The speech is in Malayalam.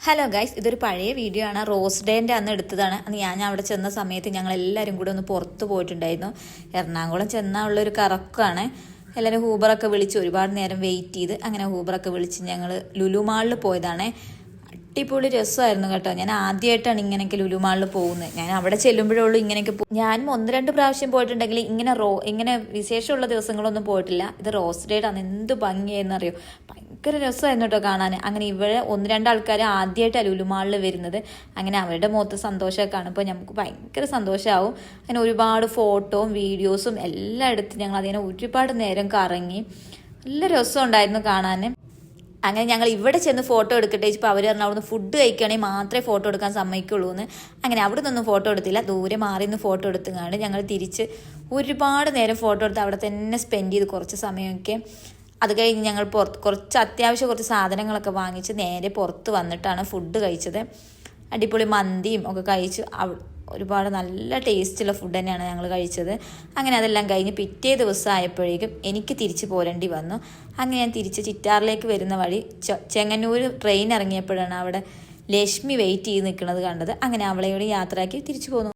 ഹലോ ഗൈസ്, ഇതൊരു പഴയ വീഡിയോ ആണ്. റോസ് ഡേൻ്റെ അന്ന് എടുത്തതാണ്. അന്ന് ഞാൻ അവിടെ ചെന്ന സമയത്ത് ഞങ്ങൾ എല്ലാവരും കൂടെ ഒന്ന് പുറത്ത് പോയിട്ടുണ്ടായിരുന്നു. എറണാകുളം ചെന്നാൽ ഉള്ളൊരു കറക്കമാണ്. എല്ലാവരും ഹൂബറൊക്കെ വിളിച്ച് ഒരുപാട് നേരം വെയിറ്റ് ചെയ്ത് അങ്ങനെ ഹൂബറൊക്കെ വിളിച്ച് ഞങ്ങൾ ലുലു മാളിൽ പോയതാണ്. അടിപൊളി രസമായിരുന്നു കേട്ടോ. ഞാൻ ആദ്യമായിട്ടാണ് ഇങ്ങനെയൊക്കെ ലുലു മാളിൽ പോകുന്നത്. ഞാൻ അവിടെ ചെല്ലുമ്പോഴുള്ളൂ ഇങ്ങനെയൊക്കെ ഞാനും 1-2 പ്രാവശ്യം പോയിട്ടുണ്ടെങ്കിൽ ഇങ്ങനെ വിശേഷമുള്ള ദിവസങ്ങളൊന്നും പോയിട്ടില്ല. ഇത് റോസ് ഡേയുടെ അന്ന് എന്ത് ഭംഗിയായിരുന്നറിയോ, ഭയങ്കര രസമായിരുന്നു കേട്ടോ കാണാൻ. അങ്ങനെ ഇവിടെ 1-2 ആൾക്കാർ ആദ്യമായിട്ടാണ് ലുലു മാളിൽ വരുന്നത്. അങ്ങനെ അവരുടെ മുഖത്ത് സന്തോഷമൊക്കെ കാണുമ്പോൾ നമുക്ക് ഭയങ്കര സന്തോഷമാവും. അങ്ങനെ ഒരുപാട് ഫോട്ടോയും വീഡിയോസും എല്ലാം എടുത്ത് ഞങ്ങൾ അതിനെ ഒരുപാട് നേരം കറങ്ങി. നല്ല രസമുണ്ടായിരുന്നു കാണാൻ. അങ്ങനെ ഞങ്ങൾ ഇവിടെ ചെന്ന് ഫോട്ടോ എടുക്കട്ടെ ഇപ്പോൾ അവർ പറഞ്ഞാൽ അവിടുന്ന് ഫുഡ് കഴിക്കുകയാണെങ്കിൽ മാത്രമേ ഫോട്ടോ എടുക്കാൻ സമ്മതിക്കുള്ളൂ എന്ന്. അങ്ങനെ അവിടെ നിന്നൊന്നും ഫോട്ടോ എടുത്തില്ല, ദൂരെ മാറി നിന്ന് ഫോട്ടോ എടുത്തുകൊണ്ട് ഞങ്ങൾ തിരിച്ച് ഒരുപാട് നേരം ഫോട്ടോ എടുത്ത് അവിടെ തന്നെ സ്പെൻഡ് ചെയ്ത് കുറച്ച് സമയമൊക്കെ. അത് കഴിഞ്ഞ് ഞങ്ങൾ കുറച്ച് സാധനങ്ങളൊക്കെ വാങ്ങിച്ച് നേരെ പുറത്ത് വന്നിട്ടാണ് ഫുഡ് കഴിച്ചത്. അടിപൊളി മന്തിയും ഒക്കെ കഴിച്ച് ഒരുപാട് നല്ല ടേസ്റ്റുള്ള ഫുഡ് തന്നെയാണ് ഞങ്ങൾ കഴിച്ചത്. അങ്ങനെ അതെല്ലാം കഴിഞ്ഞ് പിറ്റേ ദിവസം ആയപ്പോഴേക്കും എനിക്ക് തിരിച്ച് പോരേണ്ടി വന്നു. അങ്ങനെ ഞാൻ തിരിച്ച് ചിറ്റാറിലേക്ക് വരുന്ന വഴി ചെങ്ങന്നൂർ ട്രെയിൻ ഇറങ്ങിയപ്പോഴാണ് അവിടെ ലക്ഷ്മി വെയിറ്റ് ചെയ്ത് നിൽക്കുന്നത് കണ്ടത്. അങ്ങനെ അവളെയോട് യാത്രയാക്കി തിരിച്ചു പോന്നു.